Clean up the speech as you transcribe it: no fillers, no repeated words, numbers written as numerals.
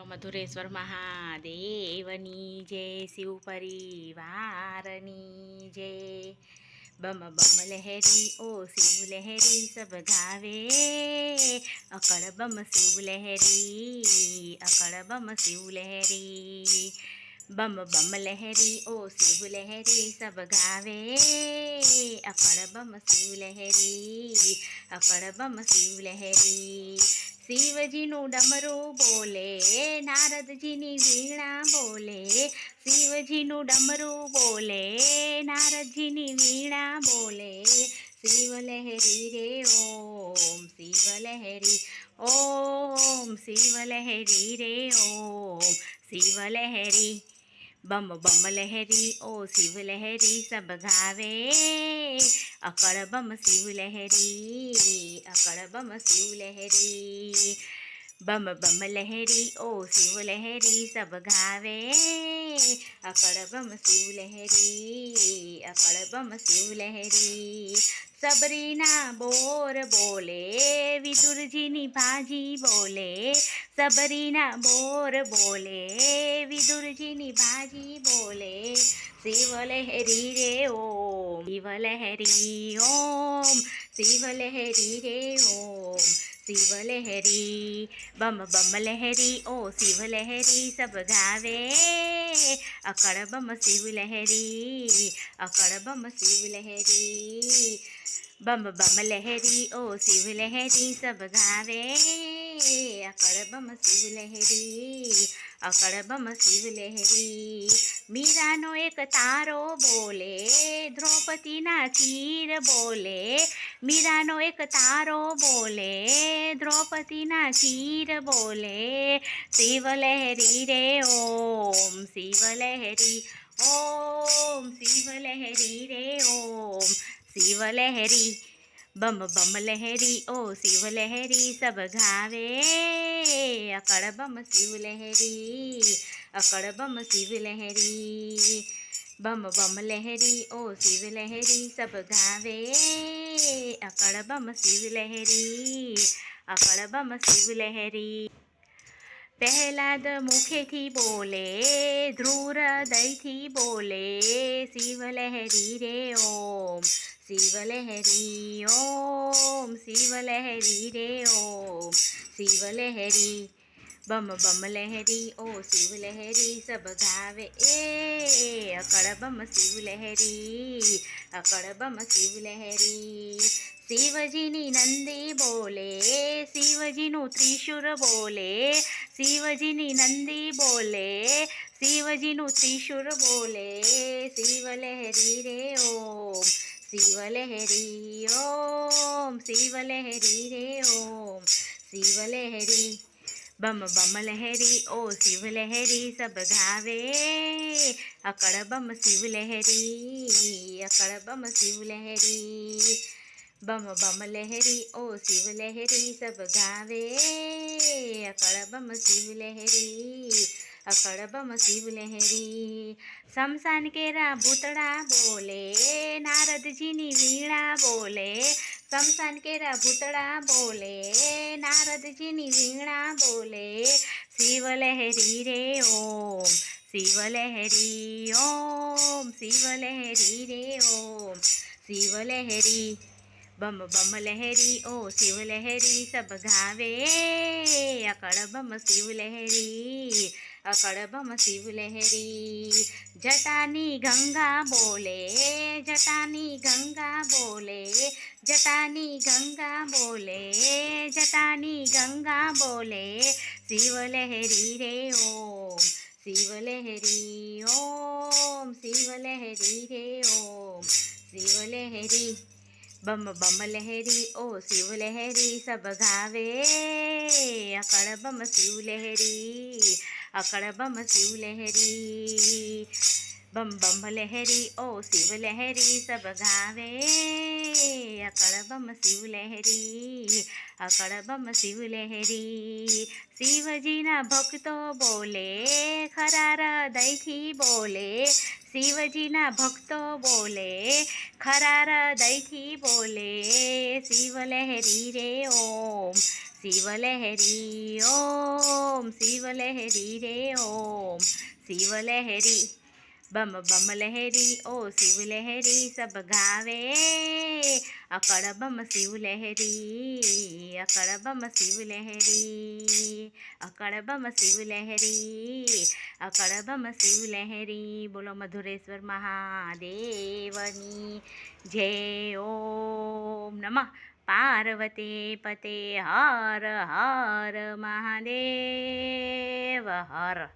મધુરેશ્વર મહાદેવની જય, શિવ પરિવારની જય। બમ બમ લહેરી ઓ શિવ લહેરી સબ ગાવે, અકળ બમ શિવ લહેરી, અકળ બમ શિવ લહેરી। બમ બમ લહેરી ઓ શિવ લહેરી સબ ગાવે, અકળ બમ શિવ લહેરી, અકળ બમ શિવ લહેરી। શિવજીનું ડમરું બોલે, નારદજીની વીણા બોલે, શિવજીનું ડમરું બોલે, નારદજીની વીણા બોલે। શિવ લહેરી રે ઓમ, શિવ લહેરી ઓમ, શિવ લહેરી રે ઓમ, શિવ લહેરી। બમ બમ લહેરી ઓ શિવ લહેરી સબ ગાવે, અકળ બમ શિવ લહેરી, અકળ બમ શિવ લહેરી। બમ બમ લહેરી ઓ શિવ લહેરી સબ ગાવે, અકળ બમ શિવ લહેરી, અકળ બમ શિવ લહેરી। સબરીના બોર બોલે, વિદુરજીની ભાજી બોલે, સબરીના બોર બોલે, વિદુરજીની ભાજી બોલે। શિવ લહેરી રે ઓમ, શિવ લહેરી ઓમ, શિવ લહેરી રે ઓમ, શિવ લહેરી। બમ બમ લહેરી ઓ શિવ લહેરી સબ ગાવે, અકળ બમ શિવ લહેરી, અકળ બમ શિવ લહેરી। બમ બમ લહેરી ઓ શિવ લહેરી સબ ગાવે, અકળ બમ શિવ લહેરી, અકળ બમ શિવ લહેરી। મીરાનો એક તારો બોલે, દ્રૌપદીના ચીર બોલે, મીરાનો એક તારો બોલે, દ્રૌપદીના ચીર બોલે। શિવ લહેરી રે ઓમ, શિવ લહેરી ઓમ, શિવ લહેરી રે ઓમ, શિવ લહેરી। બમ બમ લહેરી ઓ શિવ લહેરી સબ ગાવે, અકળ બમ શિવ લહેરી, અકળ બમ શિવ લહેરી। બમ બમ લહેરી ઓ શિવ લહેરી સબ ગાવે, અકળ બમ શિવ લહેરી, અકળ બમ શિવ લહેરી। પ્રહલાદ મુખેથી બોલે, ધ્રુવ હૃદયથી બોલે, શિવ લહેરી રે ઓમ, શિવ લહેરી ઓમ, શિવ લહેરી રે ઓમ, શિવ લહેરી। બમ બમ લહેરી ઓ શિવ લહેરી સબ ગાવે, અકળ બમ શિવ લહેરી, અકળ બમ શિવ લહેરી। શિવજીની નંદી બોલે, શિવજીનું ત્રિશુર બોલે, શિવજીની નંદી બોલે, શિવજીનું ત્રિશુર બોલે। શિવ લહેરી રે ઓમ, શિવ લહેરી ઓમ, શિવ લહેરી રે ઓમ, શિવ લહેરી। બમ બમ લહેરી ઓ શિવ લહેરી સબ ગાવે, અકળ બમ શિવ લહેરી, અકળ બમ શિવ લહેરી। બમ બમ લહેરી ઓ શિવ લહેરી સબ ગાવે, અકળ બમ શિવ લહેરી, અકળ બમ શિવ લહેરી। શમશાન કેરા ભૂતળા બોલે, નારદજીની વીણા બોલે, શમશાન કેરા ભૂતળા બોલે, નારદજીની વીણા બોલે। શિવ લહેરી રે ઓમ, શિવ લહેરી ઓમ, શિવ લહેરી રે ઓમ, શિવ લહેરી। બમ બમ લહેરી ઓ શિવ લહેરી સબ ગાવે, અકળ બમ શિવ લહેરી, અકળ બમ શિવ લહેરી। જટાની ગંગા બોલે, જટાની ગંગા બોલે, જટાની ગંગા બોલે, જટાની ગંગા બોલે। શિવ લહેરી રે ઓમ, શિવ લહેરી ઓમ, શિવ લહેરી રે ઓમ, શિવ લહેરી। બમ બમ લહેરી ઓ શિવ લહેરી સબ ગાવે, અકળ બમ શિવ લહેરી, અકળ બમ શિવ લહેરી। બમ બમ લહેરી ઓ શિવ લહેરી સબ ગાવે, અકળ બમ શિવ લહેરી, અકળ બમ શિવ લહેરી। શિવજીના ભક્તો બોલે, ખરા હૃદયથી બોલે, શિવજીના ભક્તો બોલે, ખરા હૃદયથી બોલે। શિવ લહેરી રે ઓમ, શિવલહેરી ઓમ શિવલહેરી રે ઓમ શિવલહેરી બમ બમ લહેરી ઓ શિવલહેરી સબ ગાવે અકળ બમ શિવલહેરી અકળ બમ શિવલહેરી અકળ બમ શિવલહેરી અકળ બમ શિવલહેરી બોલો મધુરેશ્વર મહાદેવની જય ઓમ નમઃ પાર્વતી પતે હર હર મહાદેવ હર